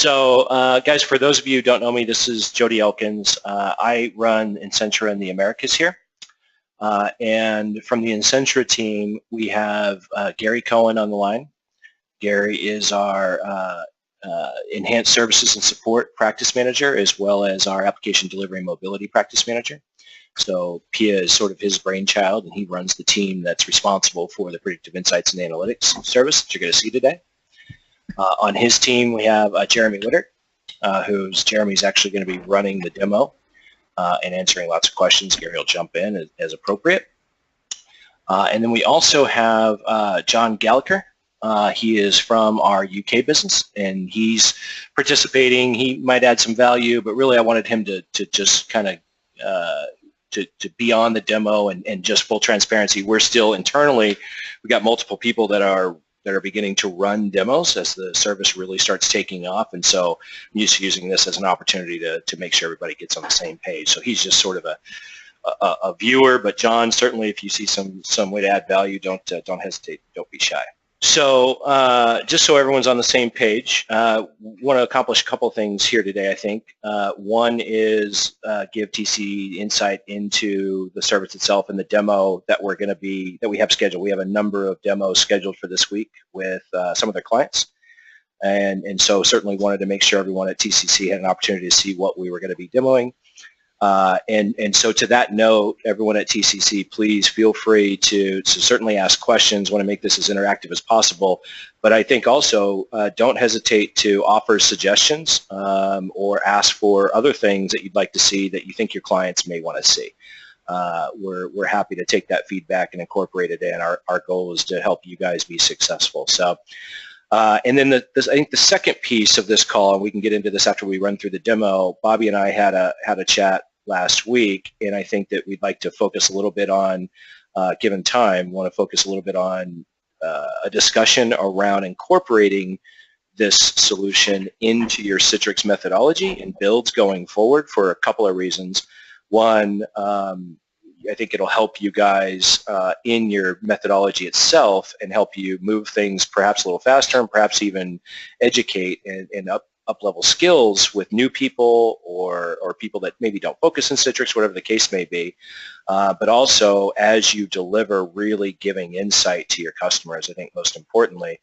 So, guys, for those of you who don't know me, this is Jody Elkins. I run Insentra in the Americas here. And from the Insentra team, we have Gary Cohen on the line. Gary is our Enhanced Services and Support Practice Manager, as well as our Application Delivery and Mobility Practice Manager. So PIA is sort of his brainchild, and he runs the team that's responsible for the Predictive Insights and Analytics service that you're going to see today. On his team, we have Jeremy Wittert, Jeremy's actually going to be running the demo and answering lots of questions. Gary will jump in as appropriate. And then we also have John Gallagher. He is from our UK business, and he's participating. He might add some value, but really I wanted him to just kind of to be on the demo and just full transparency. We're still internally, we got multiple people that are beginning to run demos as the service really starts taking off, and so I'm just using this as an opportunity to make sure everybody gets on the same page. So he's just sort of a viewer, but John, certainly if you see some way to add value, don't hesitate, don't be shy. So just so everyone's on the same page, want to accomplish a couple of things here today, I think. One is give TC insight into the service itself and the demo that we have scheduled. We have a number of demos scheduled for this week with some of their clients. And so certainly wanted to make sure everyone at TCC had an opportunity to see what we were going to be demoing. And so to that note, everyone at TCC, please feel free to certainly ask questions. Want to make this as interactive as possible. But I think also don't hesitate to offer suggestions or ask for other things that you'd like to see that you think your clients may want to see. We're happy to take that feedback and incorporate it in. Our goal is to help you guys be successful. So. And then I think the second piece of this call, and we can get into this after we run through the demo, Bobby and I had a chat last week, and I think that we'd like to focus a little bit on, given time, want to focus a little bit on a discussion around incorporating this solution into your Citrix methodology and builds going forward for a couple of reasons. One, I think it'll help you guys in your methodology itself and help you move things perhaps a little faster and perhaps even educate and up-level skills with new people or people that maybe don't focus in Citrix, whatever the case may be. But also, as you deliver, really giving insight to your customers. I think most importantly,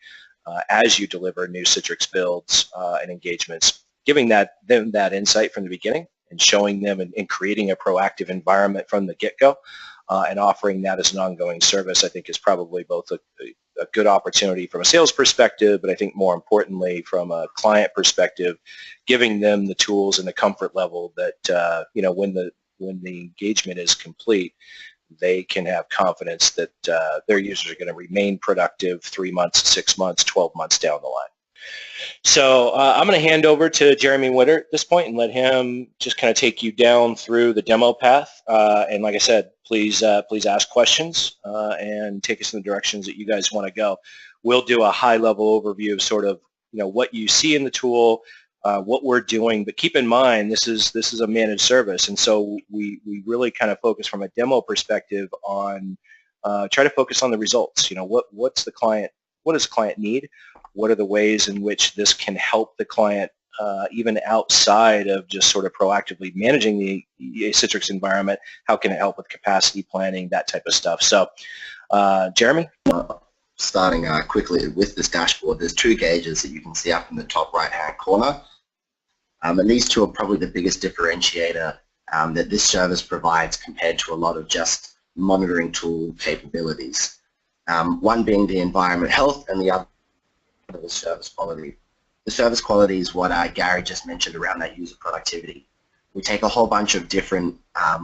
as you deliver new Citrix builds and engagements, giving them that insight from the beginning and showing them and creating a proactive environment from the get-go and offering that as an ongoing service, I think is probably both a good opportunity from a sales perspective, but I think more importantly from a client perspective, giving them the tools and the comfort level that when the engagement is complete, they can have confidence that their users are going to remain productive 3 months, 6 months, 12 months down the line. So I'm going to hand over to Jeremy Wittert at this point and let him just kind of take you down through the demo path. And like I said, please ask questions and take us in the directions that you guys want to go. We'll do a high-level overview of sort of what you see in the tool, what we're doing. But keep in mind, this is a managed service, and so we really kind of focus from a demo perspective on try to focus on the results. What does the client need? What are the ways in which this can help the client even outside of just sort of proactively managing the Citrix environment? How can it help with capacity planning, that type of stuff? So, Jeremy? Starting quickly with this dashboard, there's two gauges that you can see up in the top right-hand corner. And these two are probably the biggest differentiator that this service provides compared to a lot of just monitoring tool capabilities. One being the environment health and the other the service quality. The service quality is what Gary just mentioned around that user productivity. We take a whole bunch of different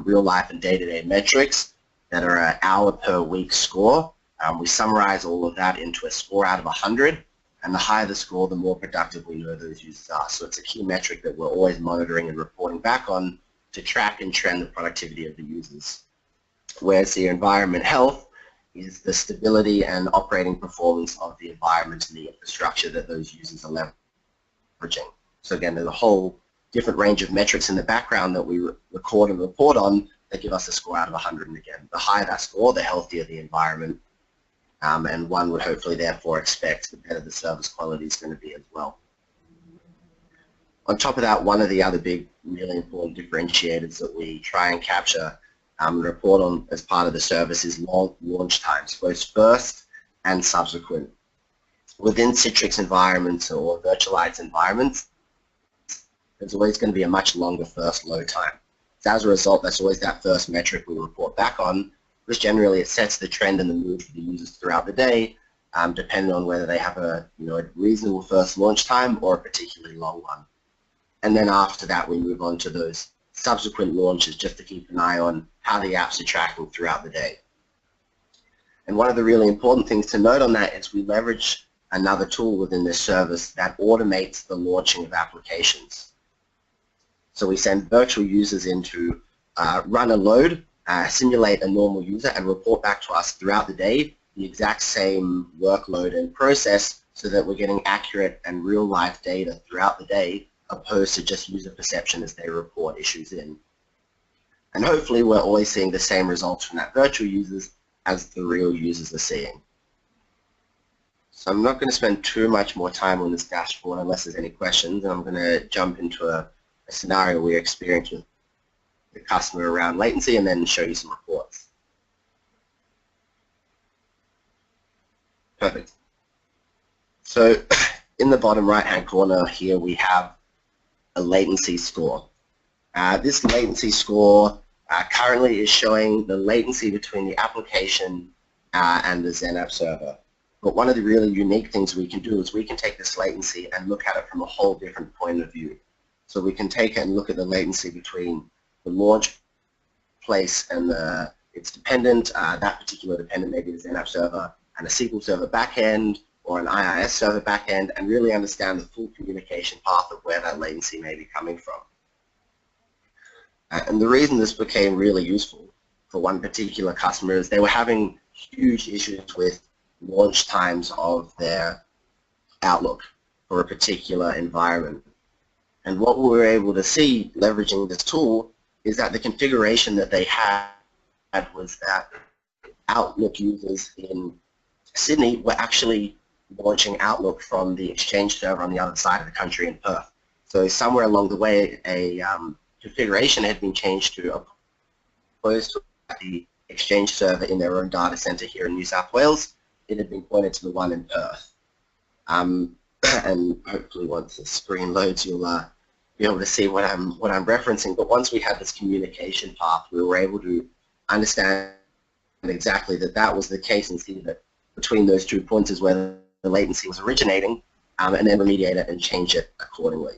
real-life and day-to-day metrics that are an hour per week score. We summarize all of that into a score out of 100, and the higher the score, the more productive we know those users are. So it's a key metric that we're always monitoring and reporting back on to track and trend the productivity of the users. Whereas the environment health is the stability and operating performance of the environment and the infrastructure that those users are leveraging. So again, there's a whole different range of metrics in the background that we record and report on that give us a score out of 100. And again, the higher that score, the healthier the environment, and one would hopefully therefore expect the better the service quality is going to be as well. On top of that, one of the other big, really important differentiators that we try and capture and report on as part of the service is long launch times, both first and subsequent. Within Citrix environments or virtualized environments, there's always going to be a much longer first load time. So as a result, that's always that first metric we report back on, which generally it sets the trend and the mood for the users throughout the day, depending on whether they have a reasonable first launch time or a particularly long one. And then after that, we move on to those subsequent launches just to keep an eye on how the apps are tracking throughout the day. And one of the really important things to note on that is we leverage another tool within this service that automates the launching of applications. So we send virtual users in to run a load, simulate a normal user, and report back to us throughout the day the exact same workload and process so that we're getting accurate and real-life data throughout the day opposed to just user perception as they report issues in. And hopefully we're always seeing the same results from that virtual users as the real users are seeing. So I'm not going to spend too much more time on this dashboard unless there's any questions, and I'm going to jump into a scenario we experienced with the customer around latency and then show you some reports. Perfect. So in the bottom right-hand corner here we have a latency score. This latency score currently is showing the latency between the application and the XenApp server. But one of the really unique things we can do is we can take this latency and look at it from a whole different point of view. So we can take it and look at the latency between the launch place and its dependent, that particular dependent maybe the XenApp server, and a SQL Server backend or an IIS server backend, and really understand the full communication path of where that latency may be coming from. And the reason this became really useful for one particular customer is they were having huge issues with launch times of their Outlook for a particular environment. And what we were able to see leveraging this tool is that the configuration that they had was that Outlook users in Sydney were actually launching Outlook from the Exchange server on the other side of the country in Perth. So somewhere along the way, a configuration had been changed to opposed to the Exchange server in their own data center here in New South Wales. It had been pointed to the one in Perth. And hopefully once the screen loads, you'll be able to see what I'm referencing. But once we had this communication path, we were able to understand exactly that that was the case and see that between those 2 points is where the latency was originating, and then remediate it and change it accordingly.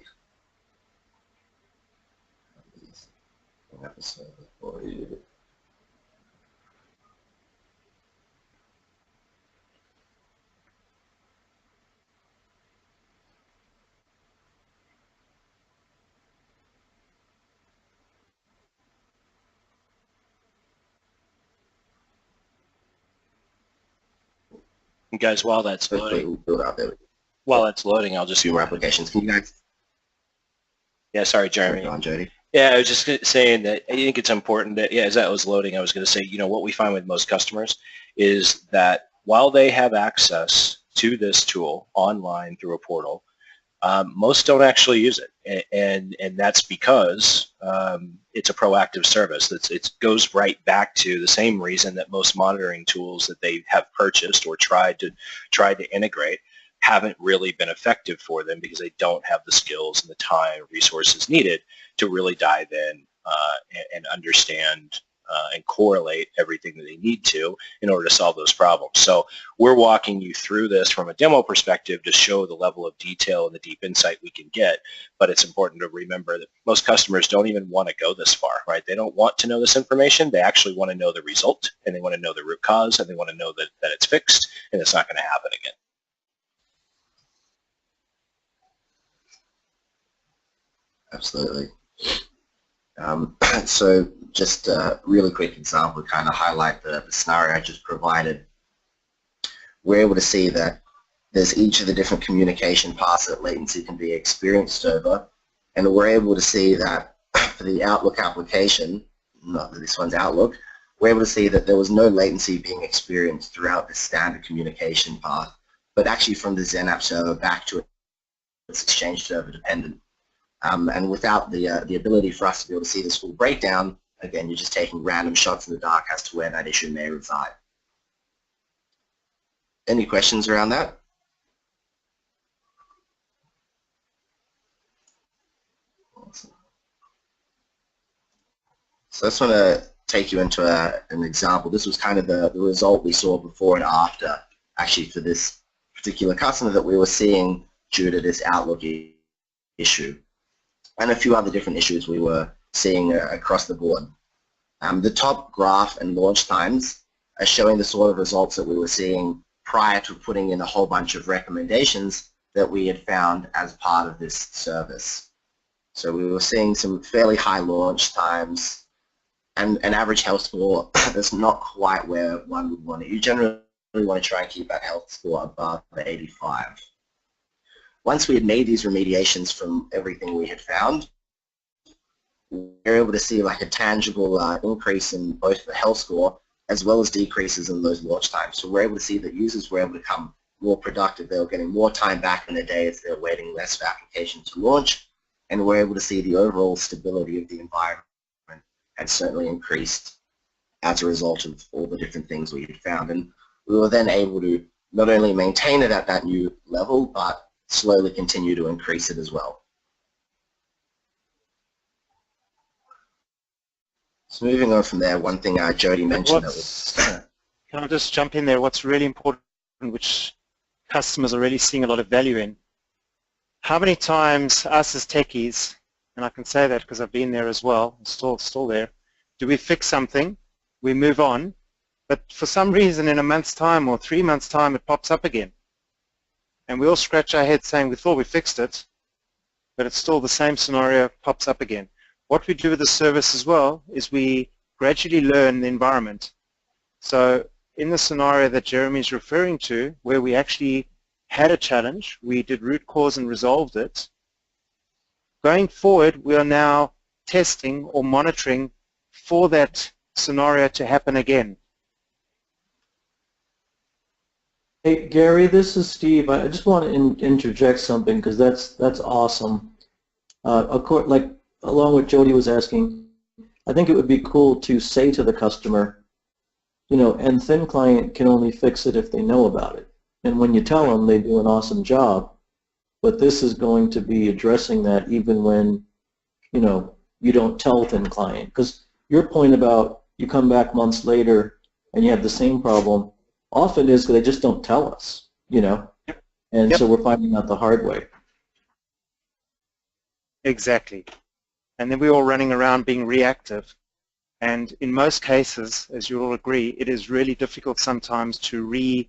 And guys, while that's loading, I'll just few more applications. Can you guys? Yeah, sorry, Jeremy. Go on, Jody. Yeah, I was just saying that I think it's important that, yeah, as that was loading, I was going to say, what we find with most customers is that while they have access to this tool online through a portal, most don't actually use it, and that's because it's a proactive service. It goes right back to the same reason that most monitoring tools that they have purchased or tried to integrate haven't really been effective for them because they don't have the skills and the time, resources needed to really dive in and understand and correlate everything that they need to in order to solve those problems. So we're walking you through this from a demo perspective to show the level of detail and the deep insight we can get, but it's important to remember that most customers don't even want to go this far, right? They don't want to know this information. They actually want to know the result, and they want to know the root cause, and they want to know that it's fixed and it's not going to happen again. Absolutely. So just a really quick example to kind of highlight the scenario I just provided. We're able to see that there's each of the different communication paths that latency can be experienced over, and we're able to see that for the Outlook application, not that this one's Outlook, we're able to see that there was no latency being experienced throughout the standard communication path, but actually from the XenApp server back to its Exchange server dependent. And without the ability for us to be able to see this full breakdown, again, you're just taking random shots in the dark as to where that issue may reside. Any questions around that? Awesome. So I just want to take you into an example. This was kind of the result we saw before and after, actually, for this particular customer that we were seeing due to this Outlook issue, and a few other different issues we were seeing across the board. The top graph and launch times are showing the sort of results that we were seeing prior to putting in a whole bunch of recommendations that we had found as part of this service. So we were seeing some fairly high launch times and an average health score that's not quite where one would want it. You generally want to try and keep that health score above the 85. Once we had made these remediations from everything we had found, we were able to see like a tangible increase in both the health score as well as decreases in those launch times. So we're able to see that users were able to become more productive. They were getting more time back in the day as they're waiting less for application to launch, and we're able to see the overall stability of the environment had certainly increased as a result of all the different things we had found. And we were then able to not only maintain it at that new level, but slowly continue to increase it as well. So moving on from there, one thing Jody mentioned that was... Can I just jump in there? What's really important, which customers are really seeing a lot of value in, how many times us as techies, and I can say that because I've been there as well, still there, do we fix something, we move on, but for some reason in a month's time or 3 months' time it pops up again. And we all scratch our heads saying we thought we fixed it, but it's still the same scenario, pops up again. What we do with the service as well is we gradually learn the environment. So in the scenario that Jeremy is referring to, where we actually had a challenge, we did root cause and resolved it. Going forward, we are now testing or monitoring for that scenario to happen again. Hey Gary, this is Steve. I just want to interject something because that's awesome. Of course, like along with Jody was asking, I think it would be cool to say to the customer, you know, and thin client can only fix it if they know about it. And when you tell them, they do an awesome job. But this is going to be addressing that even when, you know, you don't tell thin client. Because your point about you come back months later and you have the same problem often is because they just don't tell us, you know. And so we're finding out the hard way. Exactly. And then we're all running around being reactive. And in most cases, as you all agree, it is really difficult sometimes to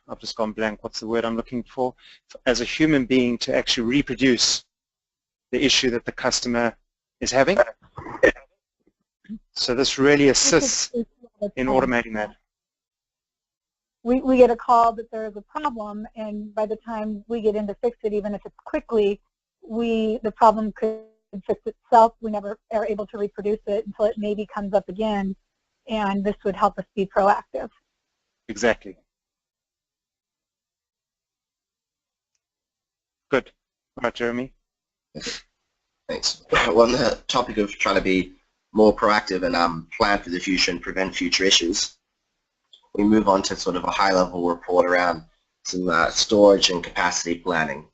I've just gone blank, what's the word I'm looking for? As a human being to actually reproduce the issue that the customer is having. So this really assists in automating that. We get a call that there is a problem, and by the time we get in to fix it, even if it's quickly, the problem could fix itself. We never are able to reproduce it until it maybe comes up again, and this would help us be proactive. Exactly. Good. All right, Jeremy. Thanks. Well, on the topic of trying to be more proactive and plan for the future and prevent future issues, we move on to sort of a high-level report around some storage and capacity planning.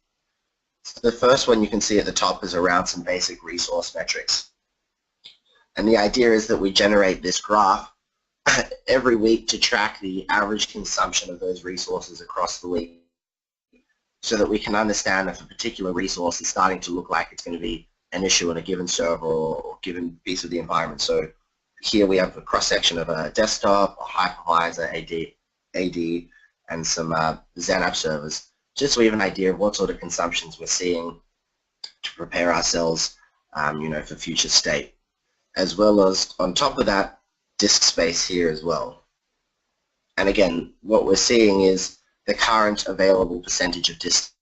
So the first one you can see at the top is around some basic resource metrics. And the idea is that we generate this graph every week to track the average consumption of those resources across the week so that we can understand if a particular resource is starting to look like it's going to be an issue in a given server or given piece of the environment. So here we have a cross-section of a desktop, a hypervisor, AD, and some XenApp servers, just so we have an idea of what sort of consumptions we're seeing to prepare ourselves you know, for future state. As well as, on top of that, disk space here as well. And again, what we're seeing is the current available percentage of disk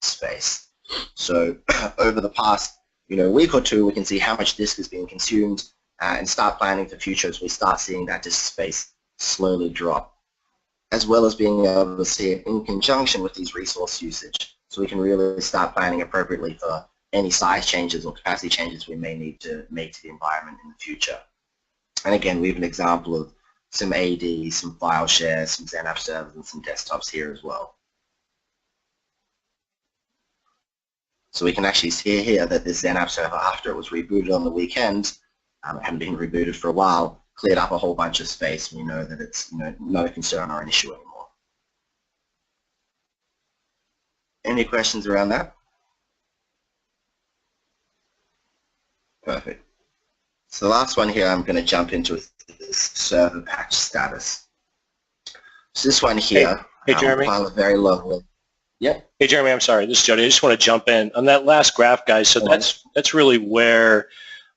space. So over the past week or two, we can see how much disk is being consumed and start planning for future as we start seeing that disk space slowly drop, as well as being able to see it in conjunction with these resource usage. So we can really start planning appropriately for any size changes or capacity changes we may need to make to the environment in the future. And again, we have an example of some AD, some file shares, some XenApp servers, and some desktops here as well. So we can actually see here that this XenApp server, after it was rebooted on the weekend, it hadn't been rebooted for a while, cleared up a whole bunch of space. We know that it's no concern or an issue anymore. Any questions around that? Perfect. So the last one here I'm going to jump into is this server patch status. So this one here, hey Jeremy. File is very low. Yep. Hey Jeremy, I'm sorry. This is Jody. I just want to jump in on that last graph, guys. So that's really where,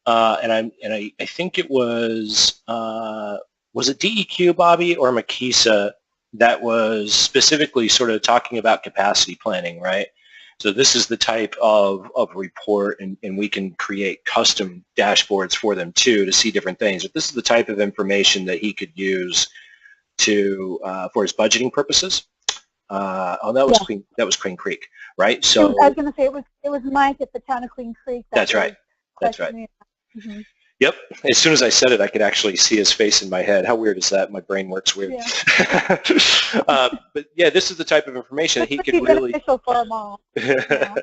and I think it was it DEQ, Bobby, or Makisa that was specifically sort of talking about capacity planning, right? So this is the type of report, and we can create custom dashboards for them too to see different things. But this is the type of information that he could use to for his budgeting purposes. That was Queen Creek, right? So I was going to say it was Mike at the town of Queen Creek. That's right. That's right. Mm-hmm. Yep. As soon as I said it, I could actually see his face in my head. How weird is that? My brain works weird. Yeah. But yeah, this is the type of information that he could really, beneficial for them all. Yeah.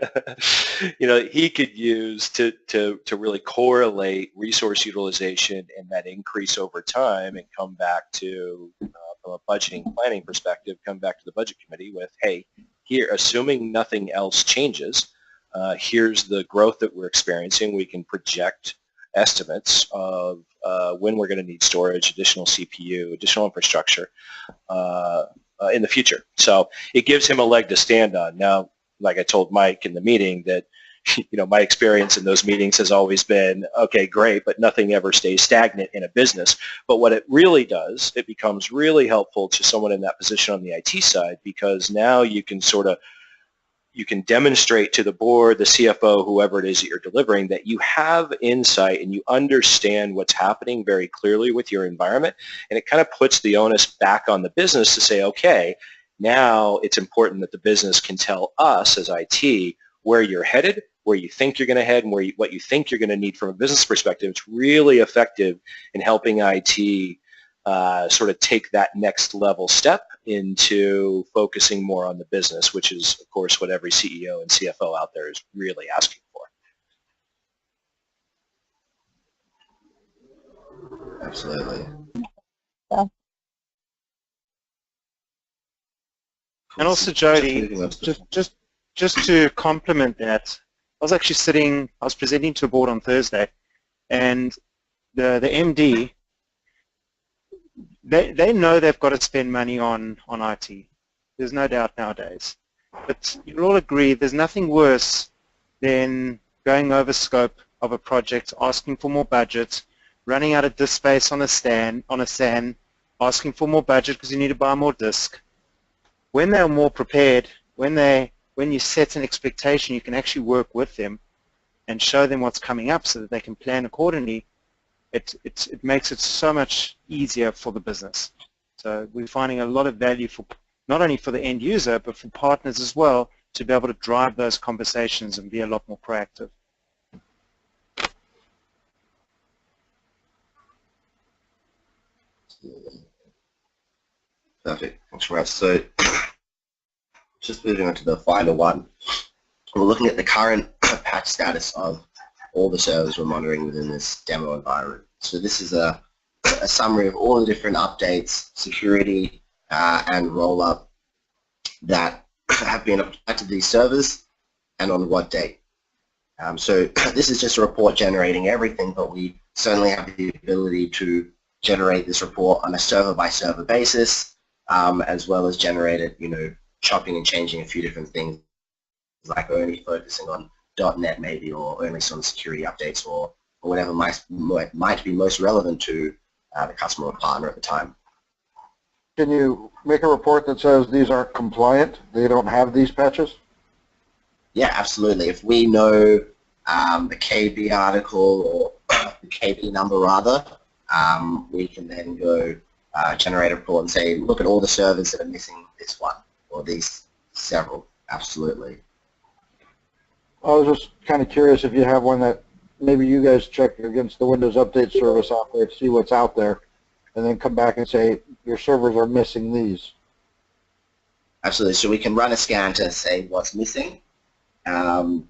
He could use to really correlate resource utilization and that increase over time, and come back to from a budgeting planning perspective, come back to the budget committee with, hey, here, assuming nothing else changes, here's the growth that we're experiencing. We can project estimates of when we're going to need storage, additional CPU, additional infrastructure in the future. So it gives him a leg to stand on. Now, like I told Mike in the meeting, that my experience in those meetings has always been, okay, great, but nothing ever stays stagnant in a business. But what it really does, it becomes really helpful to someone in that position on the IT side, because now you can demonstrate to the board, the CFO, whoever it is that you're delivering, that you have insight and you understand what's happening very clearly with your environment. And it kind of puts the onus back on the business to say, okay, now it's important that the business can tell us as IT where you're headed, where you think you're going to head, and what you think you're going to need from a business perspective. It's really effective in helping IT sort of take that next level step into focusing more on the business, which is, of course, what every CEO and CFO out there is really asking for. Absolutely. Yeah. And also, Jody, just to complement that, I was presenting to a board on Thursday, and the MD, they know they've got to spend money on IT. There's no doubt nowadays. But you'll all agree there's nothing worse than going over scope of a project, asking for more budget, running out of disk space on a SAN, asking for more budget because you need to buy more disk. When they're more prepared, when you set an expectation, you can actually work with them and show them what's coming up so that they can plan accordingly. It makes it so much easier for the business. So we're finding a lot of value for not only for the end user, but for partners as well, to be able to drive those conversations and be a lot more proactive. Perfect. Thanks, Russ. So just moving on to the final one. We're looking at the current patch status of all the servers we're monitoring within this demo environment. So this is a summary of all the different updates, security, and roll-up that have been applied to these servers and on what date. So this is just a report generating everything, but we certainly have the ability to generate this report on a server-by-server basis, as well as generate it, chopping and changing a few different things, like only focusing on .NET maybe, or only some security updates, or whatever might be most relevant to the customer or partner at the time. Can you make a report that says these aren't compliant, they don't have these patches? Yeah, absolutely. If we know the KB article, or the KB number rather, we can then go generate a report and say, look at all the servers that are missing this one, or these several. Absolutely. I was just kind of curious if you have one that maybe you guys check against the Windows Update service out there to see what's out there, and then come back and say your servers are missing these. Absolutely. So we can run a scan to say what's missing, and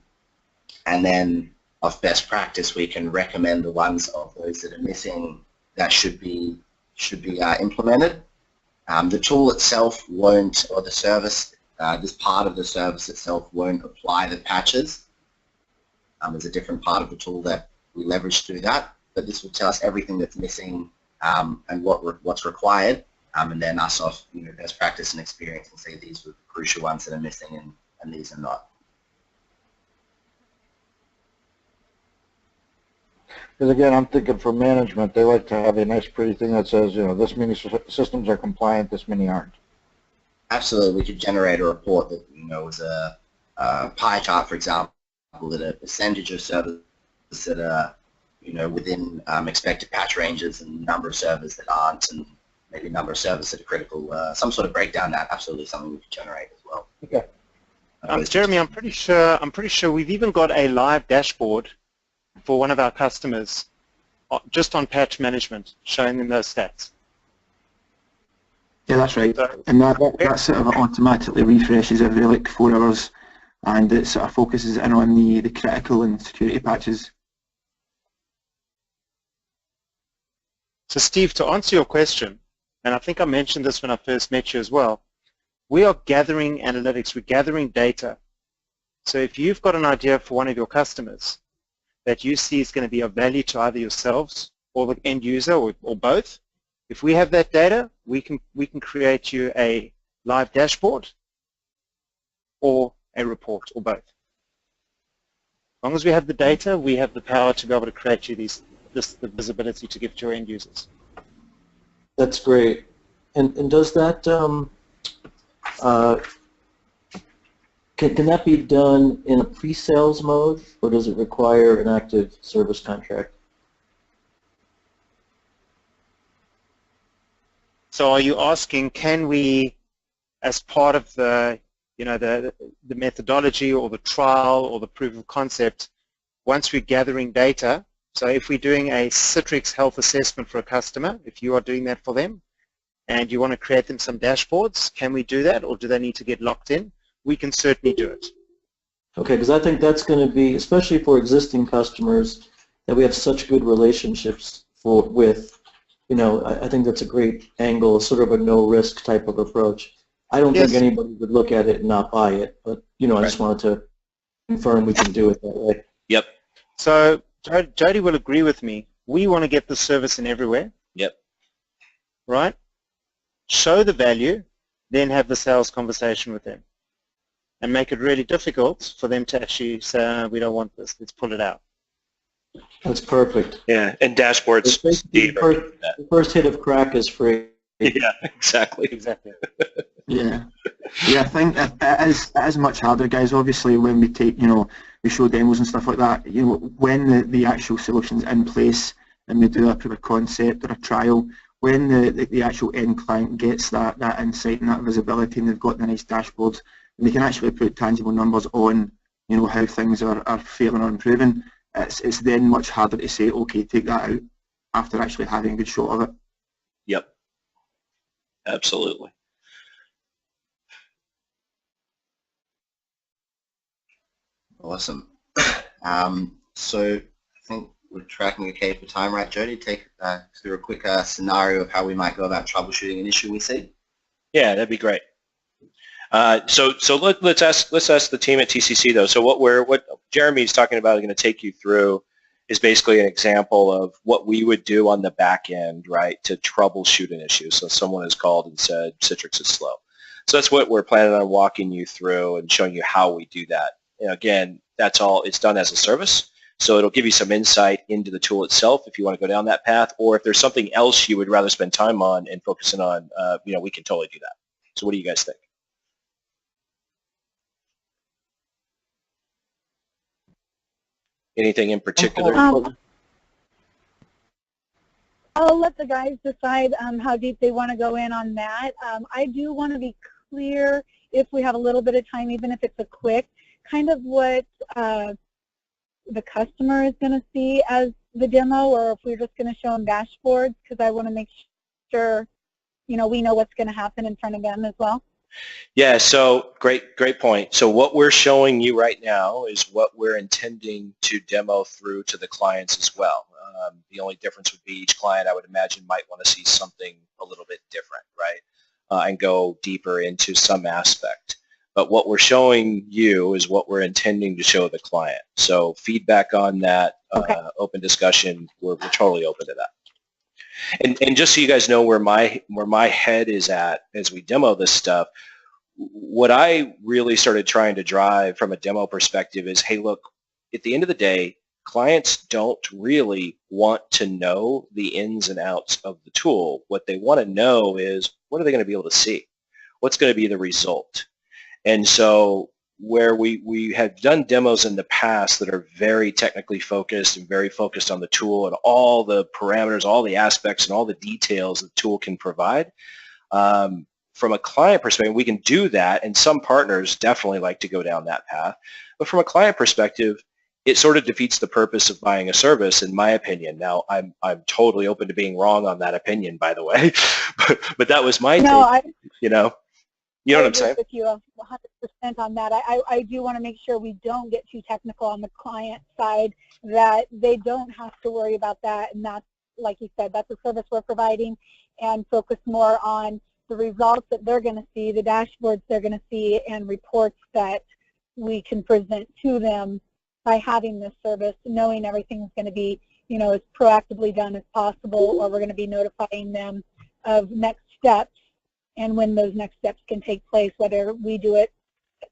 then of best practice we can recommend the ones of those that are missing that should be implemented. The tool itself won't, or the service, this part of the service itself won't apply the patches. There's a different part of the tool that we leverage through that, but this will tell us everything that's missing and what's required, and then us off best practice and experience and say these were the crucial ones that are missing and these are not. Because again, I'm thinking for management, they like to have a nice pretty thing that says, this many systems are compliant, this many aren't. Absolutely, we could generate a report that was a pie chart, for example, that a percentage of servers that are within expected patch ranges and number of servers that aren't, and maybe number of servers that are critical. Some sort of breakdown that absolutely something we could generate as well. Okay. Jeremy, I'm pretty sure we've even got a live dashboard for one of our customers just on patch management, showing them those stats. Yeah, that's right. So, and that sort of automatically refreshes every like 4 hours, and it sort of focuses in on the critical and security patches. So Steve, to answer your question, and I think I mentioned this when I first met you as well, we are gathering analytics, we're gathering data. So if you've got an idea for one of your customers that you see is going to be of value to either yourselves or the end user or both, if we have that data, we can create you a live dashboard or a report or both. As long as we have the data, we have the power to be able to create you the visibility to give to your end users. That's great. And does that can that be done in a pre-sales mode, or does it require an active service contract? So are you asking, can we, as part of the the methodology or the trial or the proof of concept, once we're gathering data, so if we're doing a Citrix health assessment for a customer, if you are doing that for them, and you want to create them some dashboards, can we do that, or do they need to get locked in? We can certainly do it. Okay, because I think that's going to be, especially for existing customers that we have such good relationships with, I think that's a great angle, sort of a no-risk type of approach. I don't think anybody would look at it and not buy it, but, I just wanted to confirm we can do it that way. Yep. So Jody will agree with me. We want to get the service in everywhere. Yep. Right? Show the value, then have the sales conversation with them, and make it really difficult for them to actually say, we don't want this, let's pull it out. That's perfect. Yeah, and dashboards. The first hit of crack is free. Yeah, exactly. Exactly. Yeah, I think it is much harder, guys. Obviously, when we take, we show demos and stuff like that. When the actual solution's in place and we do a proof of concept or a trial, when the actual end client gets that insight and that visibility, and they've got the nice dashboards, and they can actually put tangible numbers on, how things are failing or improving. It's then much harder to say, okay, take that out after actually having a good shot of it. Yep. Absolutely. Awesome. So I think we're tracking okay for time, right, Jody? Take through a quick scenario of how we might go about troubleshooting an issue we see. Yeah, that'd be great. So let's ask the team at TCC though. So what Jeremy's talking about, going to take you through, is basically an example of what we would do on the back end, right, to troubleshoot an issue. So someone has called and said Citrix is slow. So that's what we're planning on walking you through and showing you how we do that. Again, that's all. It's done as a service, so it'll give you some insight into the tool itself if you want to go down that path, or if there's something else you would rather spend time on and focusing on, we can totally do that. So what do you guys think? Anything in particular? I'll let the guys decide how deep they want to go in on that. I do want to be clear, if we have a little bit of time, even if it's a quick, kind of what the customer is going to see as the demo, or if we're just going to show them dashboards, because I want to make sure, you know, we know what's going to happen in front of them as well. Yeah, so great point. So what we're showing you right now is what we're intending to demo through to the clients as well. The only difference would be each client, I would imagine, might want to see something a little bit different, right, and go deeper into some aspect. But what we're showing you is what we're intending to show the client. So feedback on that, Okay. Open discussion, we're totally open to that. And just so you guys know where my head is at as we demo this stuff, what I really started trying to drive from a demo perspective is, hey, look, at the end of the day, clients don't really want to know the ins and outs of the tool. What they want to know is, what are they going to be able to see? What's going to be the result? And so where we have done demos in the past that are very technically focused and very focused on the tool and all the parameters, all the aspects, and all the details the tool can provide, from a client perspective, we can do that, and some partners definitely like to go down that path. But from a client perspective, it sort of defeats the purpose of buying a service, in my opinion. Now, I'm totally open to being wrong on that opinion, by the way, but that was my take, you know. You know what I'm saying? With you 100% on that. I do want to make sure we don't get too technical on the client side, that they don't have to worry about that, and that's, like you said, that's a service we're providing, and focus more on the results that they're going to see, the dashboards they're going to see, and reports that we can present to them by having this service, knowing everything's going to be, you know, as proactively done as possible, or we're going to be notifying them of next steps and when those next steps can take place, whether we do it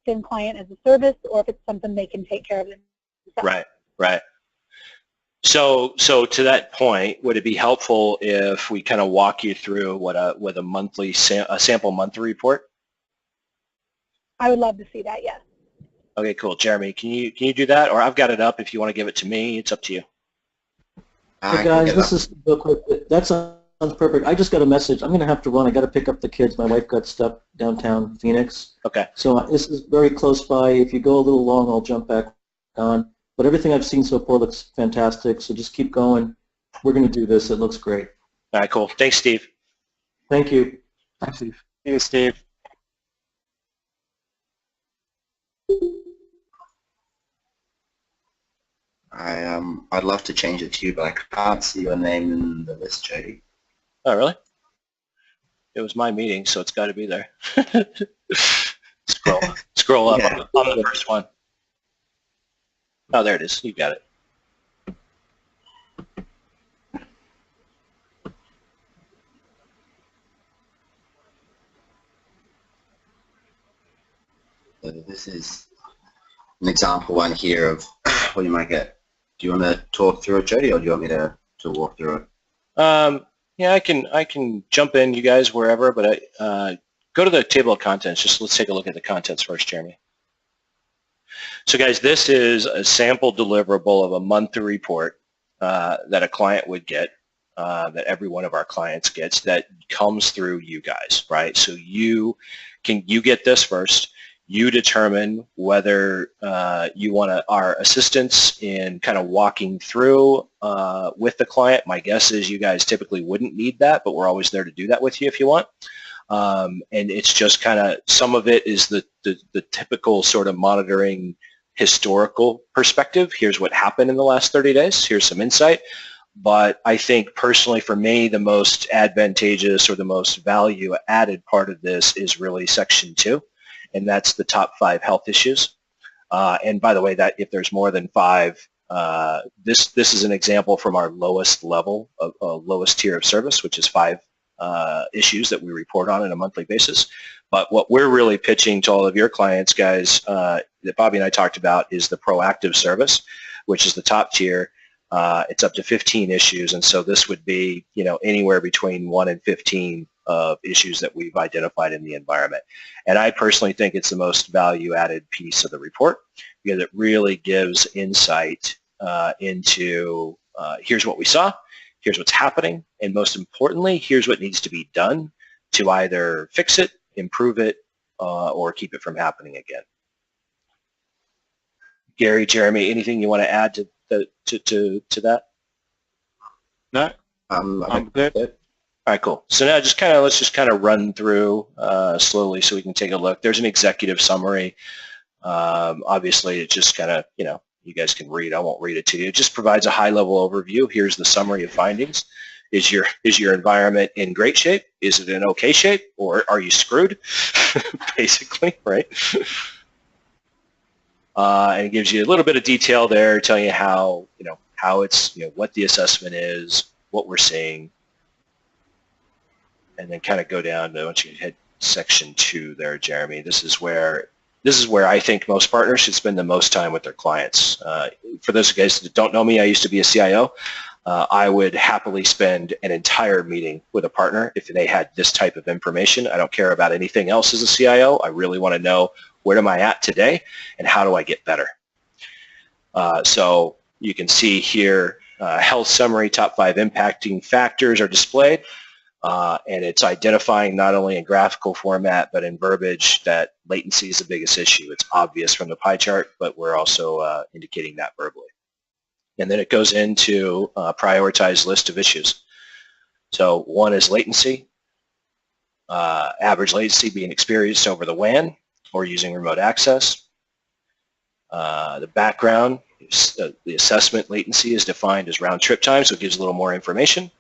in client as a service or if it's something they can take care of themselves. Right. So to that point, would it be helpful if we kind of walk you through what a monthly a sample monthly report? I would love to see that. Yes. Okay, cool. Jeremy, can you do that, or I've got it up if you want to give it to me. It's up to you. Hey guys, this is real quick. That sounds perfect. I just got a message. I'm going to have to run. I got to pick up the kids. My wife got stuck downtown Phoenix. Okay. So this is very close by. If you go a little long, I'll jump back on. But everything I've seen so far looks fantastic. So just keep going. We're going to do this. It looks great. All right, cool. Thanks, Steve. Thank you. Thanks, Steve. Thank you, Steve. I'd love to change it to you, but I can't see your name in the list, Jody. Oh, really? It was my meeting, so it's got to be there. Scroll up on the first one. Oh, there it is. You got it. So this is an example one here of what you might get. Do you want to talk through it, Jody, or do you want me to walk through it? Yeah, I can jump in, you guys, wherever, but go to the table of contents. Let's take a look at the contents first, Jeremy. So, guys, this is a sample deliverable of a monthly report that a client would get, that every one of our clients gets, that comes through you guys, right? So you get this first. You determine whether you want our assistance in kind of walking through with the client. My guess is you guys typically wouldn't need that, but we're always there to do that with you if you want. And it's just kind of, some of it is the typical sort of monitoring historical perspective. Here's what happened in the last 30 days. Here's some insight. But I think personally for me, the most advantageous or the most value added part of this is really section 2. And that's the top 5 health issues. And by the way, that if there's more than 5, this is an example from our lowest level, lowest tier of service, which is 5 issues that we report on a monthly basis. But what we're really pitching to all of your clients, guys, that Bobby and I talked about, is the proactive service, which is the top tier. It's up to 15 issues, and so this would be, you know, anywhere between 1 and 15 of issues that we've identified in the environment. And I personally think it's the most value-added piece of the report because it really gives insight into here's what we saw, here's what's happening, and most importantly, here's what needs to be done to either fix it, improve it, or keep it from happening again. Gary, Jeremy, anything you want to add to that? No, I'm good. All right, cool. So now let's just kind of run through slowly so we can take a look. There's an executive summary. Obviously, it's just kind of, you guys can read. I won't read it to you. It just provides a high-level overview. Here's the summary of findings. Is your environment in great shape? Is it in okay shape? Or are you screwed? Basically, right? And it gives you a little bit of detail there, telling you how it's, what the assessment is, what we're seeing, and then kind of go down to, once you hit section 2 there, Jeremy, this is where I think most partners should spend the most time with their clients. For those guys that don't know me, I used to be a CIO. I would happily spend an entire meeting with a partner if they had this type of information. I don't care about anything else as a CIO. I really want to know, where am I at today and how do I get better? So you can see here, health summary, top 5 impacting factors are displayed. And it's identifying not only in graphical format but in verbiage that latency is the biggest issue. It's obvious from the pie chart, but we're also indicating that verbally. And then it goes into a prioritized list of issues. So one is latency, average latency being experienced over the WAN or using remote access. The background, the assessment latency is defined as round trip time, so it gives a little more information.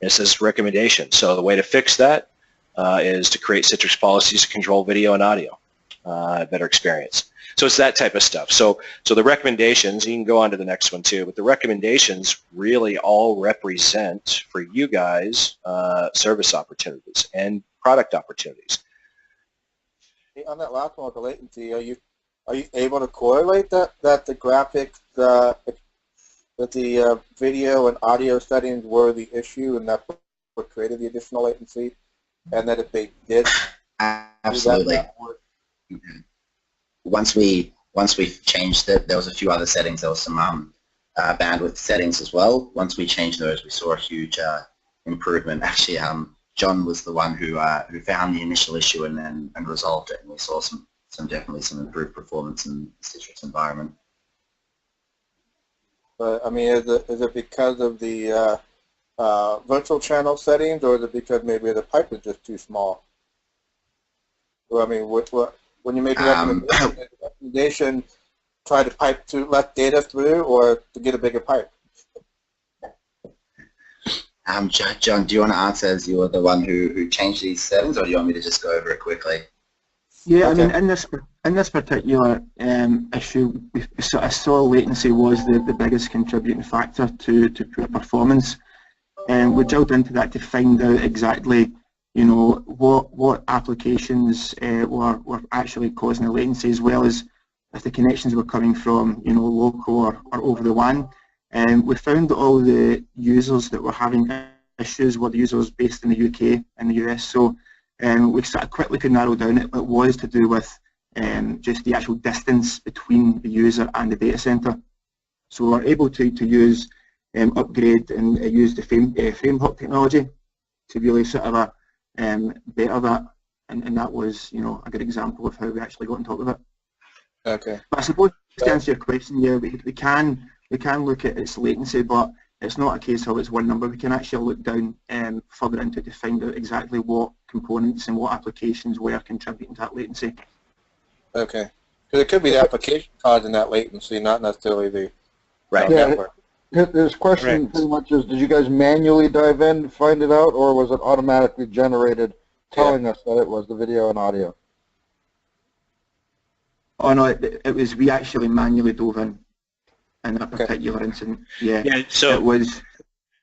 And it says recommendation. So the way to fix that is to create Citrix policies to control video and audio, better experience. So it's that type of stuff. So the recommendations, you can go on to the next one too, but the recommendations really all represent for you guys service opportunities and product opportunities. On that last one with the latency, are you able to correlate that the graphics, that the video and audio settings were the issue and that's what created the additional latency, and that if they did absolutely. Once we changed it, there was a few other settings. There was some bandwidth settings as well. Once we changed those, we saw a huge improvement. Actually, John was the one who found the initial issue and resolved it, and we saw definitely some improved performance in the Citrix environment. But I mean, is it because of the virtual channel settings, or is it because maybe the pipe is just too small? Well, I mean, when you make a recommendation, try to pipe to let data through, or to get a bigger pipe? John, do you want to answer, as you're the one who changed these settings, or do you want me to just go over it quickly? Yeah, okay. I mean, in this particular issue, I saw latency was the biggest contributing factor to poor performance, and we drilled into that to find out exactly, what applications were actually causing the latency, as well as if the connections were coming from, local or over the WAN. And we found that all the users that were having issues were the users based in the UK and the US. So we sort of quickly could narrow down it was to do with just the actual distance between the user and the data center. So we're able to use upgrade and use the frame hop technology to really sort of better that, and that was a good example of how we actually got on top of it. Okay. But I suppose to answer your question, yeah, we can look at its latency, but it's not a case of it's one number. We can actually look down further into it to find out exactly what components and what applications were contributing to that latency. Okay. Because it could be the application causing that latency, not necessarily the network. This question pretty much is, did you guys manually dive in, find it out, or was it automatically generated telling us that it was the video and audio? Oh no, it was, we actually manually dove in that particular incident. Yeah, so it was.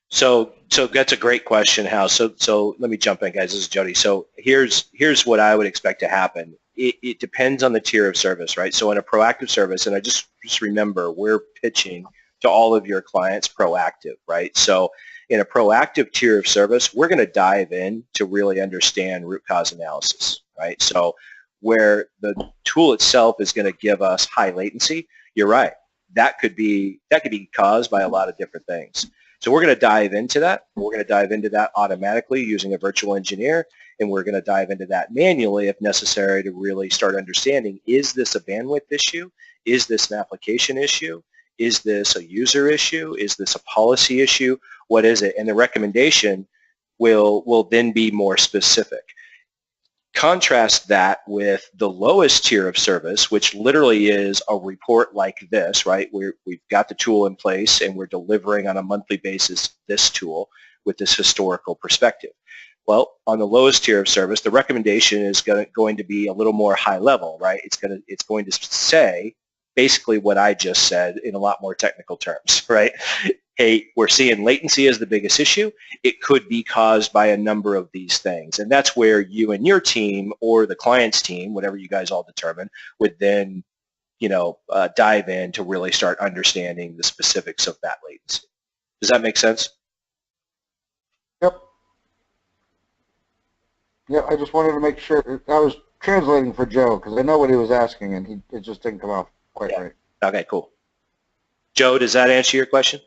So that's a great question, Hal. So let me jump in, guys. This is Jody. So here's what I would expect to happen. It depends on the tier of service, right? So in a proactive service, and I just remember, we're pitching to all of your clients proactive, right? So in a proactive tier of service, we're going to dive in to really understand root cause analysis, right? So where the tool itself is going to give us high latency, you're right. That could be caused by a lot of different things. So we're going to dive into that. We're going to dive into that automatically using a virtual engineer, and we're going to dive into that manually if necessary to really start understanding, is this a bandwidth issue? is this an application issue? Is this a user issue? Is this a policy issue? What is it? And the recommendation will then be more specific. Contrast that with the lowest tier of service, which literally is a report like this, right? We've got the tool in place and we're delivering on a monthly basis this tool with this historical perspective. Well, on the lowest tier of service, the recommendation is going to be a little more high level, right? It's going to say basically what I just said in a lot more technical terms, right? Hey, we're seeing latency as the biggest issue. It could be caused by a number of these things. And that's where you and your team or the client's team, whatever you guys all determine, would then, dive in to really start understanding the specifics of that latency. Does that make sense? Yep. Yeah, I just wanted to make sure. I was translating for Joe because I know what he was asking and it just didn't come out quite right. Okay, cool. Joe, does that answer your question?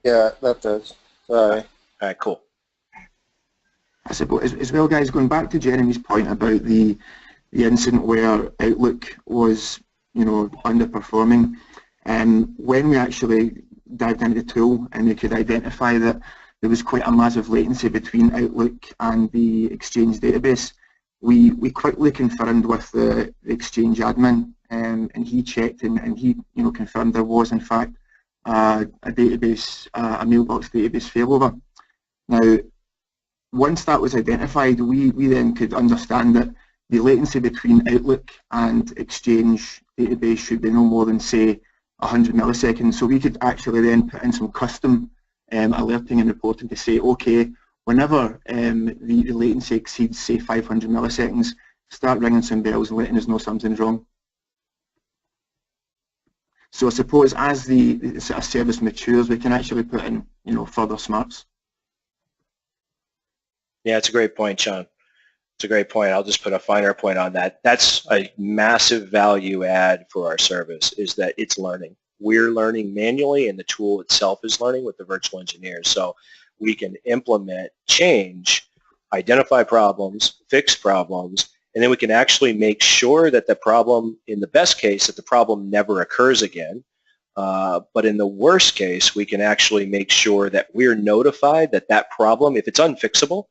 Yeah, that does. Sorry. All right, cool. I suppose as well, guys, going back to Jeremy's point about the incident where Outlook was, underperforming, when we actually dived into the tool and we could identify that there was quite a massive latency between Outlook and the Exchange database, we quickly confirmed with the Exchange admin, and he checked and he confirmed there was in fact a mailbox database failover. Now, once that was identified, we then could understand that the latency between Outlook and Exchange database should be no more than, say, 100 milliseconds. So we could actually then put in some custom alerting and reporting to say, okay, whenever the latency exceeds, say, 500 milliseconds, start ringing some bells and letting us know something's wrong. So I suppose as the service matures, we can actually put in, further smarts. Yeah, it's a great point, Sean. It's a great point. I'll just put a finer point on that. That's a massive value add for our service, is that it's learning. We're learning manually, and the tool itself is learning with the virtual engineers. So we can implement change, identify problems, fix problems, and then we can actually make sure that the problem, in the best case, that the problem never occurs again. But in the worst case, we can actually make sure that we're notified that that problem, if it's unfixable,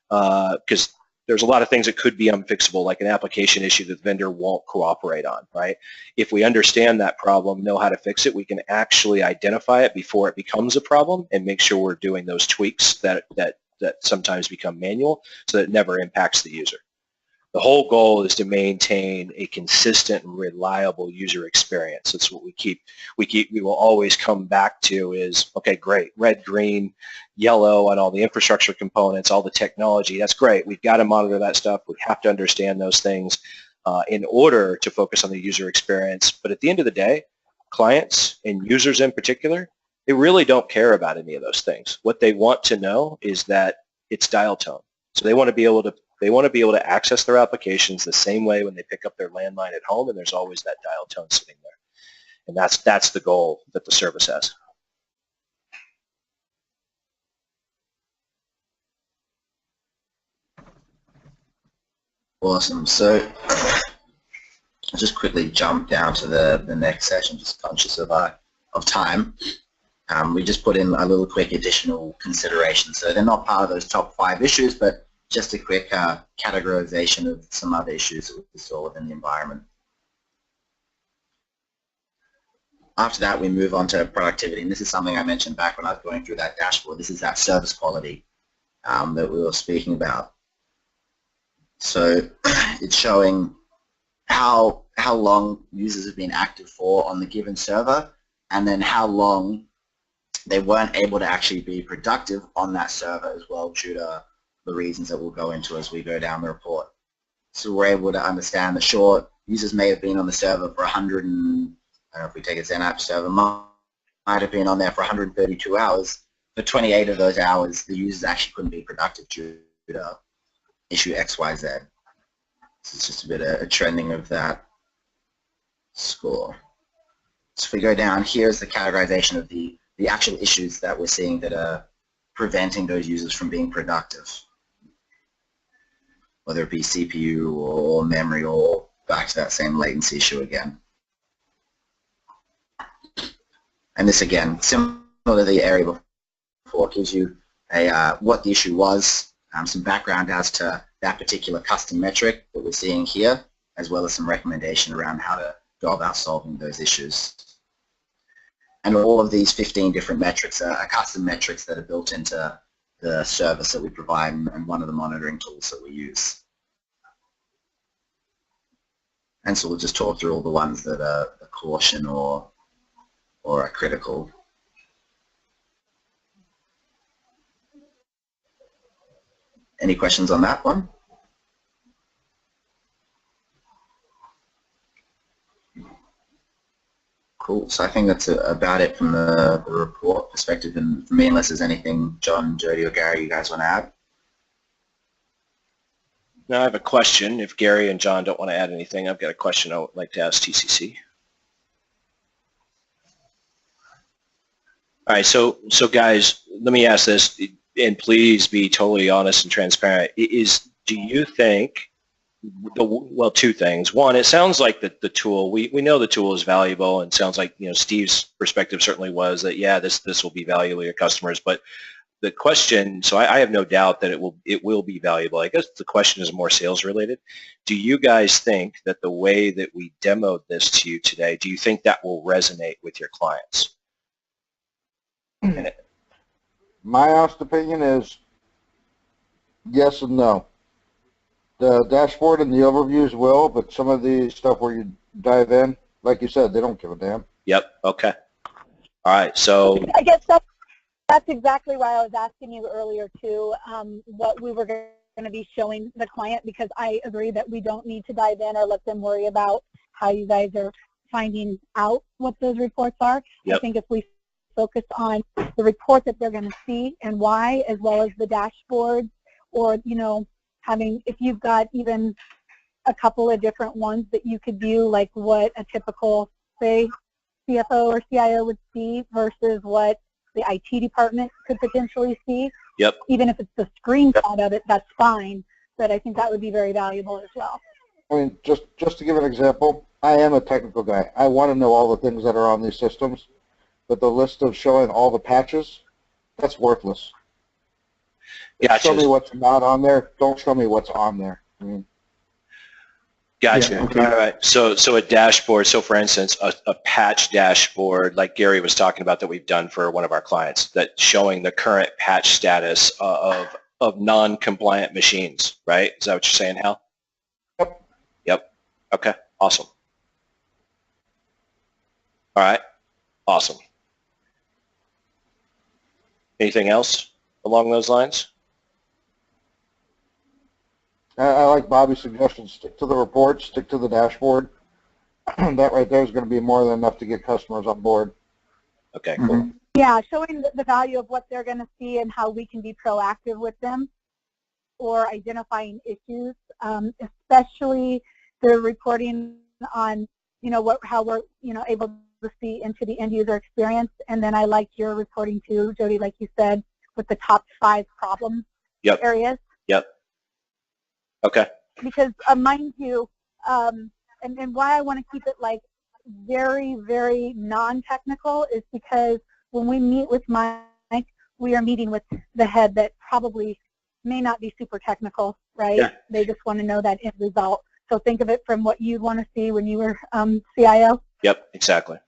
because there's a lot of things that could be unfixable, like an application issue that the vendor won't cooperate on, right? If we understand that problem, know how to fix it, we can actually identify it before it becomes a problem and make sure we're doing those tweaks that sometimes become manual so that it never impacts the user. The whole goal is to maintain a consistent and reliable user experience. That's what we will always come back to is, okay, great, red, green, yellow on all the infrastructure components, all the technology, that's great. We've got to monitor that stuff. We have to understand those things in order to focus on the user experience. But at the end of the day, clients and users in particular, they really don't care about any of those things. What they want to know is that it's dial tone. So they want to be able to access their applications the same way when they pick up their landline at home, and there's always that dial tone sitting there. And that's the goal that the service has. Awesome. So I'll just quickly jump down to the next session, just conscious of time. We just put in a little quick additional consideration. So they're not part of those top 5 issues, but just a quick categorization of some other issues that we saw within the environment. After that, we move on to productivity, and this is something I mentioned back when I was going through that dashboard. This is that service quality that we were speaking about. So it's showing how long users have been active for on the given server, and then how long they weren't able to actually be productive on that server as well, due to the reasons that we'll go into as we go down the report. So we're able to understand that, sure, users may have been on the server for 100 and, I don't know if we take a Zen app server, might have been on there for 132 hours. For 28 of those hours, the users actually couldn't be productive due to issue XYZ. So it's just a bit of a trending of that score. So if we go down, here's the categorization of the actual issues that we're seeing that are preventing those users from being productive, whether it be CPU or memory or back to that same latency issue again. And this again, similar to the area before, gives you a what the issue was, some background as to that particular custom metric that we're seeing here, as well as some recommendation around how to go about solving those issues. And all of these 15 different metrics are custom metrics that are built into the service that we provide and one of the monitoring tools that we use. And so we'll just talk through all the ones that are a caution or are critical. Any questions on that one? Cool. So I think that's about it from the report perspective, and for me, unless there's anything John, Jody, or Gary you guys want to add. Now I have a question. If Gary and John don't want to add anything, I've got a question I would like to ask TCC. All right, so guys, let me ask this, and please be totally honest and transparent. Do you think, well, two things. One, it sounds like the tool, we know the tool is valuable, and sounds like, you know, Steve's perspective certainly was that, yeah, this will be valuable to your customers. But the question, so I have no doubt that it will be valuable. I guess the question is more sales related. Do you guys think that the way that we demoed this to you today, do you think that will resonate with your clients? My honest opinion is yes and no. The dashboard and the overviews will, but some of the stuff where you dive in, like you said, they don't give a damn. Yep. Okay. All right. So I guess that's exactly why I was asking you earlier too, what we were going to be showing the client, because I agree that we don't need to dive in or let them worry about how you guys are finding out what those reports are. Yep. I think if we focus on the report that they're going to see and why, as well as the dashboard, or, you know, if you've got even a couple of different ones that you could view, like what a typical, say, CFO or CIO would see versus what the IT department could potentially see. Yep. Even if it's the screenshot of it, that's fine, but I think that would be very valuable as well. I mean, just to give an example, I am a technical guy. I want to know all the things that are on these systems, but the list of showing all the patches, that's worthless. Gotcha. Show me what's not on there. Don't show me what's on there. I mean, gotcha. Yeah, okay. All right. So a dashboard. So for instance, a patch dashboard, like Gary was talking about, that we've done for one of our clients, that showing the current patch status of non-compliant machines. Right? Is that what you're saying, Hal? Yep. Yep. Okay. Awesome. All right. Awesome. Anything else along those lines? I like Bobby's suggestion. Stick to the report, stick to the dashboard. That right there is going to be more than enough to get customers on board. Okay, cool. Yeah, showing the value of what they're going to see and how we can be proactive with them, or identifying issues, especially the reporting on, you know, how we're, you know, able to see into the end user experience. And then I like your reporting too, Jody, like you said, with the top 5 problem areas. Yep. Okay. Because mind you, and why I want to keep it like very, very non-technical is because when we meet with Mike, we are meeting with the head that probably may not be super technical, right? Yeah. They just want to know that end result. So think of it from what you'd want to see when you were CIO. Yep, exactly.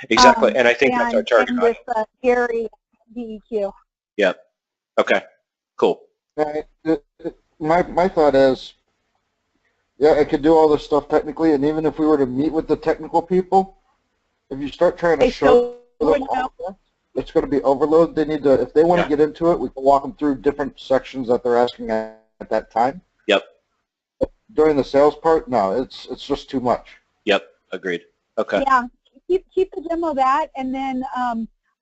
Exactly, and I think that's our target audience. And with Gary, DEQ. Yep. Okay, cool. My thought is, yeah, I could do all this stuff technically, and even if we were to meet with the technical people, if you start trying to show them all that, it's going to be overload. They need to, if they want to get into it, we can walk them through different sections that they're asking at that time. Yep. But during the sales part, no, it's just too much. Yep, agreed. Okay. Yeah, keep the demo that, and then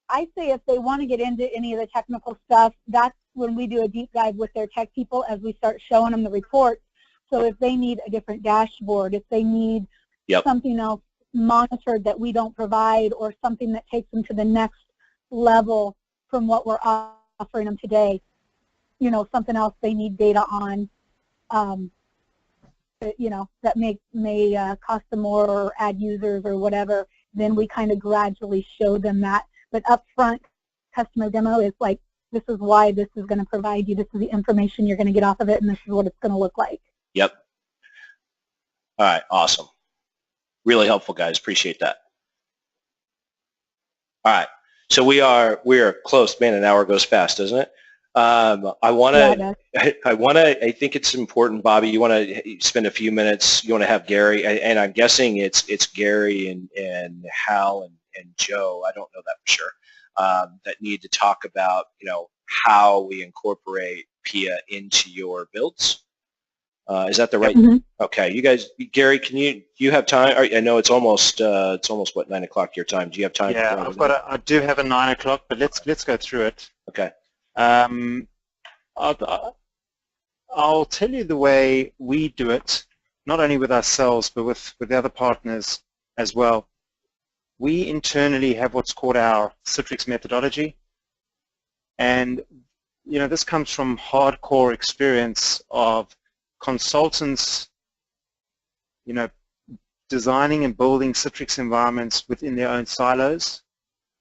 I say if they want to get into any of the technical stuff, that's when we do a deep dive with their tech people as we start showing them the reports. So if they need a different dashboard, if they need something else monitored that we don't provide, or something that takes them to the next level from what we're offering them today, you know, something else they need data on, that may cost them more or add users or whatever, then we kind of gradually show them that. But upfront customer demo is like, this is why this is going to provide you, this is the information you're going to get off of it, and this is what it's going to look like. Yep. All right, awesome. Really helpful, guys. Appreciate that. All right, so we are close. Man, an hour goes fast, doesn't it? I think it's important, Bobby. You want to spend a few minutes. You want to have Gary, and I'm guessing it's Gary and Hal and Joe. I don't know that for sure. That need to talk about how we incorporate PIA into your builds. Is that the right? Mm-hmm. Okay, you guys, Gary, do you have time? I know it's almost what, 9 o'clock your time. Do you have time? Yeah, I do have a 9 o'clock, but let's go through it. Okay. I'll tell you the way we do it, not only with ourselves, but with the other partners as well. We internally have what's called our Citrix methodology, and this comes from hardcore experience of consultants, designing and building Citrix environments within their own silos,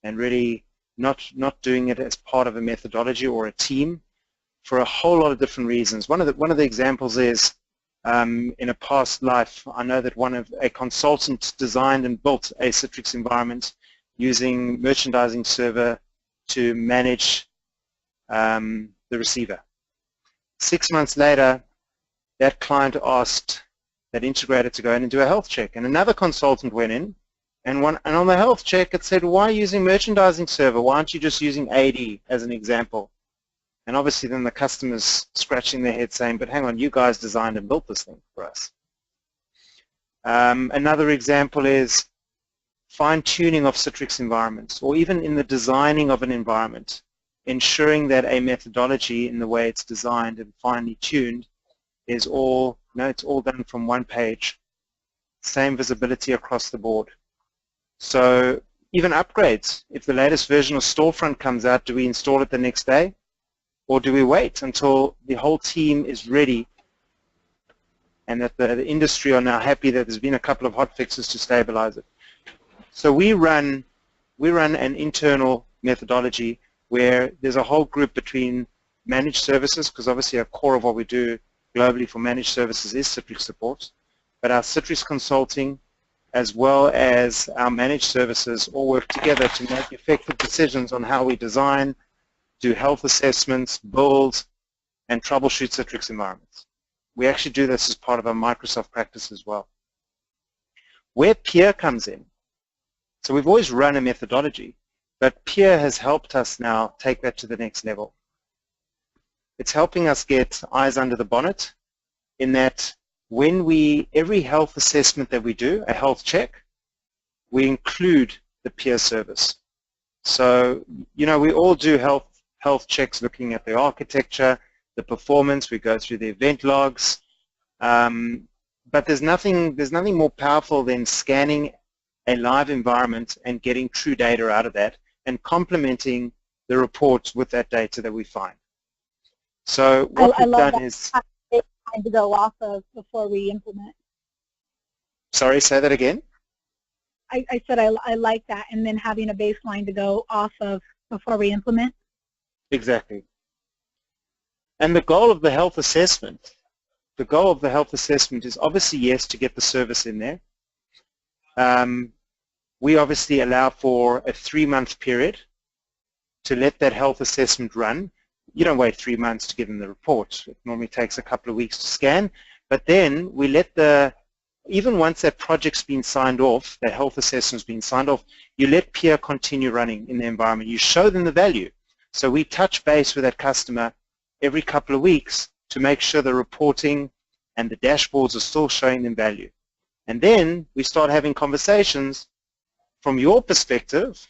and really not doing it as part of a methodology or a team for a whole lot of different reasons. One of the examples is in a past life, I know that a consultant designed and built a Citrix environment using merchandising server to manage the receiver. 6 months later, that client asked that integrator to go in and do a health check, and another consultant went in, and on the health check it said, why are you using merchandising server? Why aren't you just using AD as an example? And obviously then the customer's scratching their head saying, but hang on, you guys designed and built this thing for us. Another example is fine-tuning of Citrix environments, or even in the designing of an environment, ensuring that a methodology in the way it's designed and finely tuned is all, it's all done from one page. Same visibility across the board. So even upgrades, if the latest version of Storefront comes out, do we install it the next day? Or do we wait until the whole team is ready and that the industry are now happy that there's been a couple of hot fixes to stabilize it? So we run an internal methodology where there's a whole group between managed services, because obviously a core of what we do globally for managed services is Citrix support, but our Citrix consulting as well as our managed services all work together to make effective decisions on how we design, do health assessments, build, and troubleshoot Citrix environments. We actually do this as part of our Microsoft practice as well. Where PIA comes in, so we've always run a methodology, but PIA has helped us now take that to the next level. It's helping us get eyes under the bonnet in that when every health assessment that we do, a health check, we include the PIA service. So, we all do health checks looking at the architecture, the performance, we go through the event logs, but there's nothing more powerful than scanning a live environment and getting true data out of that and complementing the reports with that data that we find. So what we've done is to go off of before we implement. Sorry, say that again? I said I like that, and then having a baseline to go off of before we implement. Exactly. And the goal of the health assessment, is obviously, yes, to get the service in there. We obviously allow for a 3-month period to let that health assessment run. You don't wait 3 months to give them the report. It normally takes a couple of weeks to scan. But then we let even once that project's been signed off, that health assessment's been signed off, you let PIA continue running in the environment. You show them the value. So we touch base with that customer every couple of weeks to make sure the reporting and the dashboards are still showing them value. And then we start having conversations from your perspective.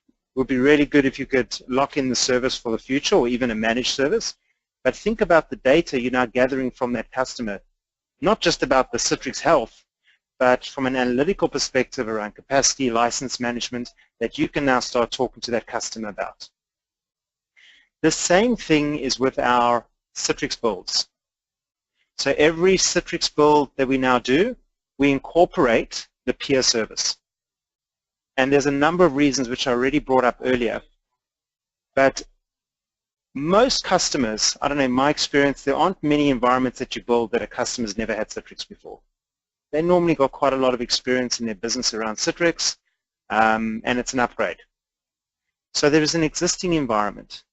It would be really good if you could lock in the service for the future or even a managed service. But think about the data you're now gathering from that customer, not just about the Citrix health, but from an analytical perspective around capacity, license management, that you can now start talking to that customer about. The same thing is with our Citrix builds. So every Citrix build that we now do, we incorporate the peer service. And there's a number of reasons which I already brought up earlier. But most customers, I don't know, in my experience, there aren't many environments that you build that a customer's never had Citrix before. They normally got quite a lot of experience in their business around Citrix, and it's an upgrade. So there is an existing environment.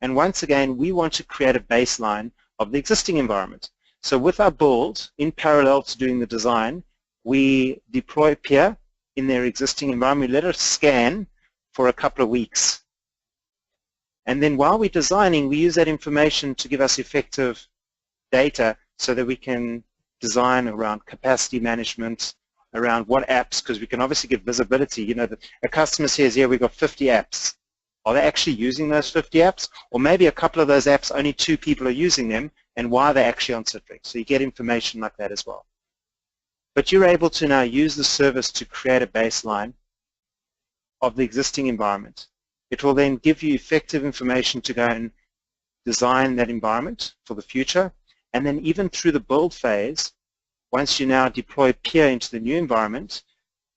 And once again, we want to create a baseline of the existing environment. So with our build, in parallel to doing the design, we deploy peer in their existing environment. We let it scan for a couple of weeks. And then while we're designing, we use that information to give us effective data so that we can design around capacity management, around what apps, because we can obviously get visibility. You know, a customer says, yeah, we've got 50 apps. Are they actually using those 50 apps? Or maybe a couple of those apps, only 2 people are using them, and why are they actually on Citrix? So you get information like that as well. But you're able to now use the service to create a baseline of the existing environment. It will then give you effective information to go and design that environment for the future. And then even through the build phase, once you now deploy peer into the new environment,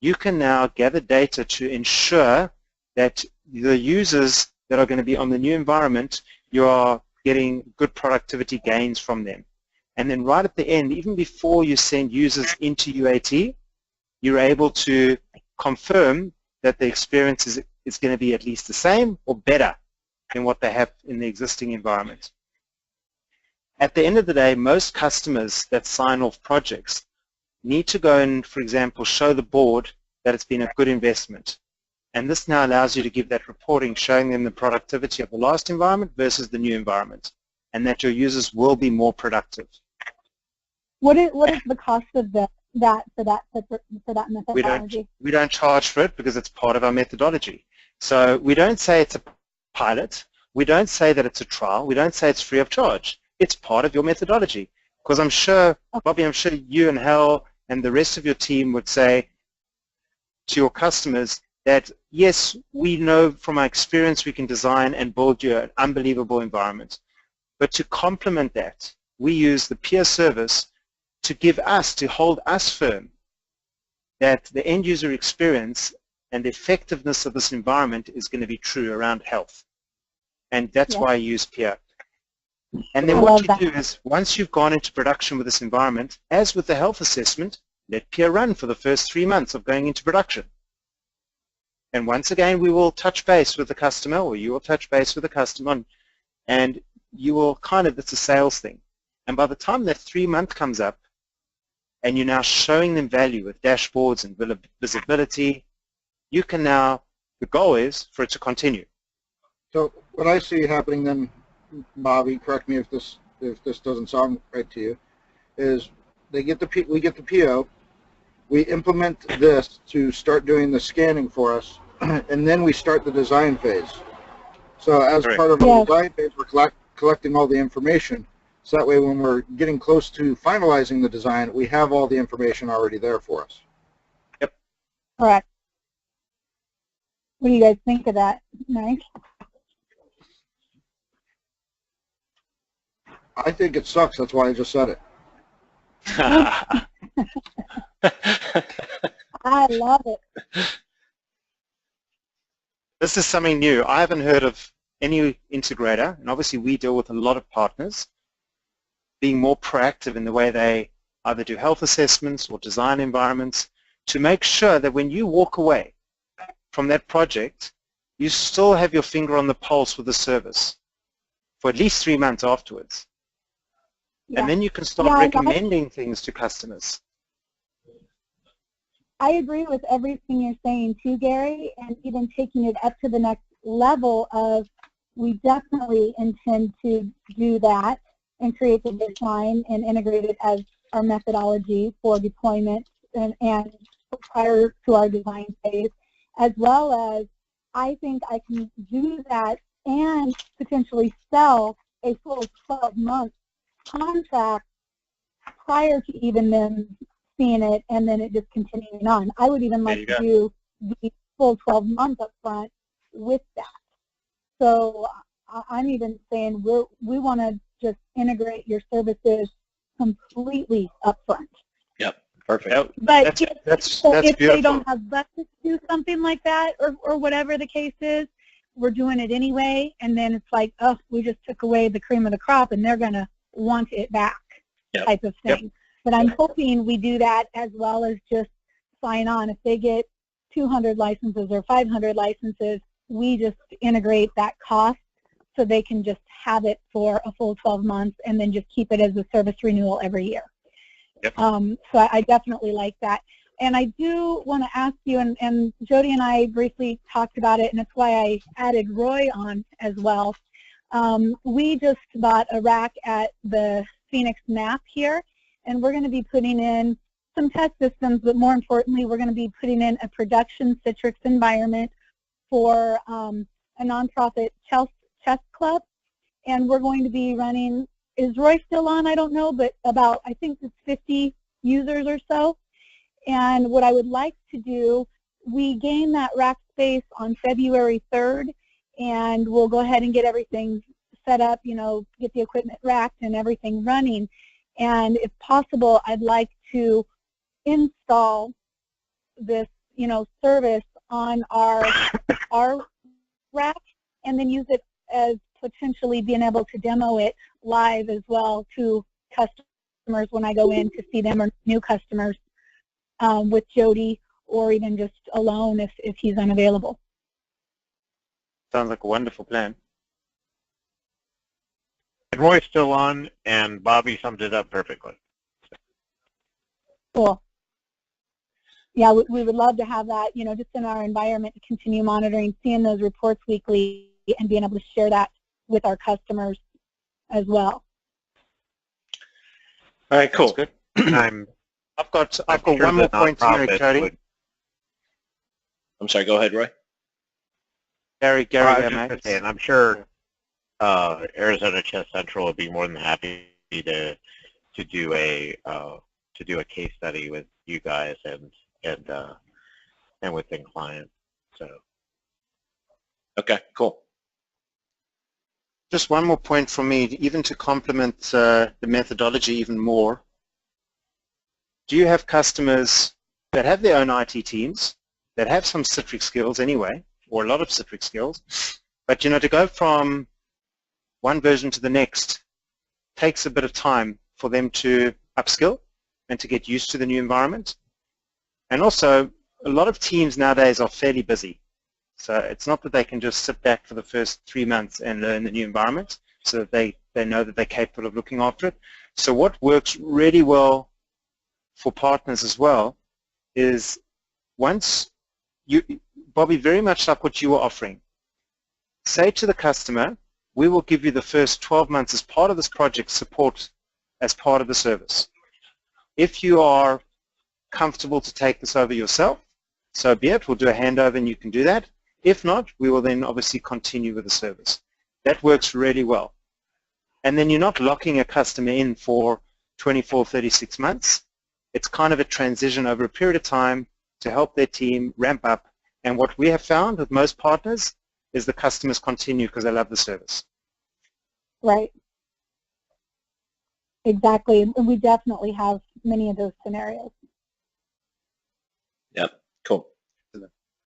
you can now gather data to ensure that the users that are going to be on the new environment, you are getting good productivity gains from them. And then right at the end, even before you send users into UAT, you're able to confirm that the experience is going to be at least the same or better than what they have in the existing environment. At the end of the day, most customers that sign off projects need to go and, for example, show the board that it's been a good investment. And this now allows you to give that reporting showing them the productivity of the last environment versus the new environment, and that your users will be more productive. What is the cost of that methodology? We don't charge for it because it's part of our methodology. So we don't say it's a pilot. We don't say that it's a trial. We don't say it's free of charge. It's part of your methodology. Because I'm sure, Bobby, I'm sure you and Hal and the rest of your team would say to your customers that, yes, we know from our experience we can design and build you an unbelievable environment. But to complement that, we use the peer service to give us, to hold us firm that the end user experience and the effectiveness of this environment is going to be true around health. And that's why I use peer. And then what you do is, once you've gone into production with this environment, as with the health assessment, let peer run for the first 3 months of going into production. And once again, we will touch base with the customer, or you will touch base with the customer, and you will it's a sales thing. And by the time that 3 month comes up, and you're now showing them value with dashboards and visibility, you can now, the goal is for it to continue. So what I see happening then, Bobby, correct me if this doesn't sound right to you, is we get the PO, we implement this to start doing the scanning for us, and then we start the design phase. So as part of the design phase, we're collecting all the information. So that way when we're getting close to finalizing the design, we have all the information already there for us. Yep. Correct. What do you guys think of that? Nice. I think it sucks. That's why I just said it. I love it. This is something new. I haven't heard of any integrator, and obviously we deal with a lot of partners, being more proactive in the way they either do health assessments or design environments to make sure that when you walk away from that project, you still have your finger on the pulse with the service for at least 3 months afterwards. Yeah. And then you can start recommending things to customers. I agree with everything you're saying too, Gary, and even taking it up to the next level of we definitely intend to do that and create the baseline and integrate it as our methodology for deployment and prior to our design phase, as well as I think I can do that and potentially sell a full 12-month contract prior to even them seeing it and then it just continuing on. I would even like to do the full 12 months up front with that. So I'm even saying we want to just integrate your services completely upfront. Yep, perfect. But if beautiful. they don't have budget to do something like that, or whatever the case is, we're doing it anyway, and then it's like, oh, we just took away the cream of the crop, and they're going to want it back, type of thing. But I'm hoping we do that as well as just sign on. If they get 200 licenses or 500 licenses, we just integrate that cost so they can just have it for a full 12 months and then just keep it as a service renewal every year. So I definitely like that. And I do want to ask you, and Jody and I briefly talked about it, and that's why I added Roy on as well. We just bought a rack at the Phoenix MAP here, and we're going to be putting in some test systems, but more importantly, we're going to be putting in a production Citrix environment for a nonprofit chess club, and we're going to be running, is Roy still on? I don't know, but about, I think it's 50 users or so. And what I would like to do, we gain that rack space on February 3rd, and we'll go ahead and get everything set up, you know, get the equipment racked and everything running. And if possible, I'd like to install this, you know, service on our rack, and then use it as potentially being able to demo it live as well to customers when I go in to see them, or new customers with Jody, or even just alone if he's unavailable. Sounds like a wonderful plan. And Roy's still on, and Bobby summed it up perfectly. Cool. Yeah, we would love to have that, you know, just in our environment to continue monitoring, seeing those reports weekly, and being able to share that with our customers as well. All right, cool. Good. I've got one more point to make, Jody. I'm sorry, go ahead, Roy. Gary, and I'm sure Arizona Chess Central would be more than happy to do a case study with you guys and within clients. So. Okay, cool. Just one more point from me, even to complement the methodology even more. Do you have customers that have their own IT teams, that have some Citrix skills anyway, or a lot of Citrix skills, but you know, to go from one version to the next takes a bit of time for them to upskill and to get used to the new environment. And also, a lot of teams nowadays are fairly busy. So it's not that they can just sit back for the first 3 months and learn the new environment, so that they know that they're capable of looking after it. So what works really well for partners as well is, once you, Bobby, very much like what you were offering, say to the customer, we will give you the first 12 months as part of this project support as part of the service. If you are comfortable to take this over yourself, so be it, we'll do a handover and you can do that. If not, we will then obviously continue with the service. That works really well. And then you're not locking a customer in for 24, 36 months. It's kind of a transition over a period of time to help their team ramp up. And what we have found with most partners is the customers continue because they love the service. Right. Exactly. And we definitely have many of those scenarios. Yep, cool.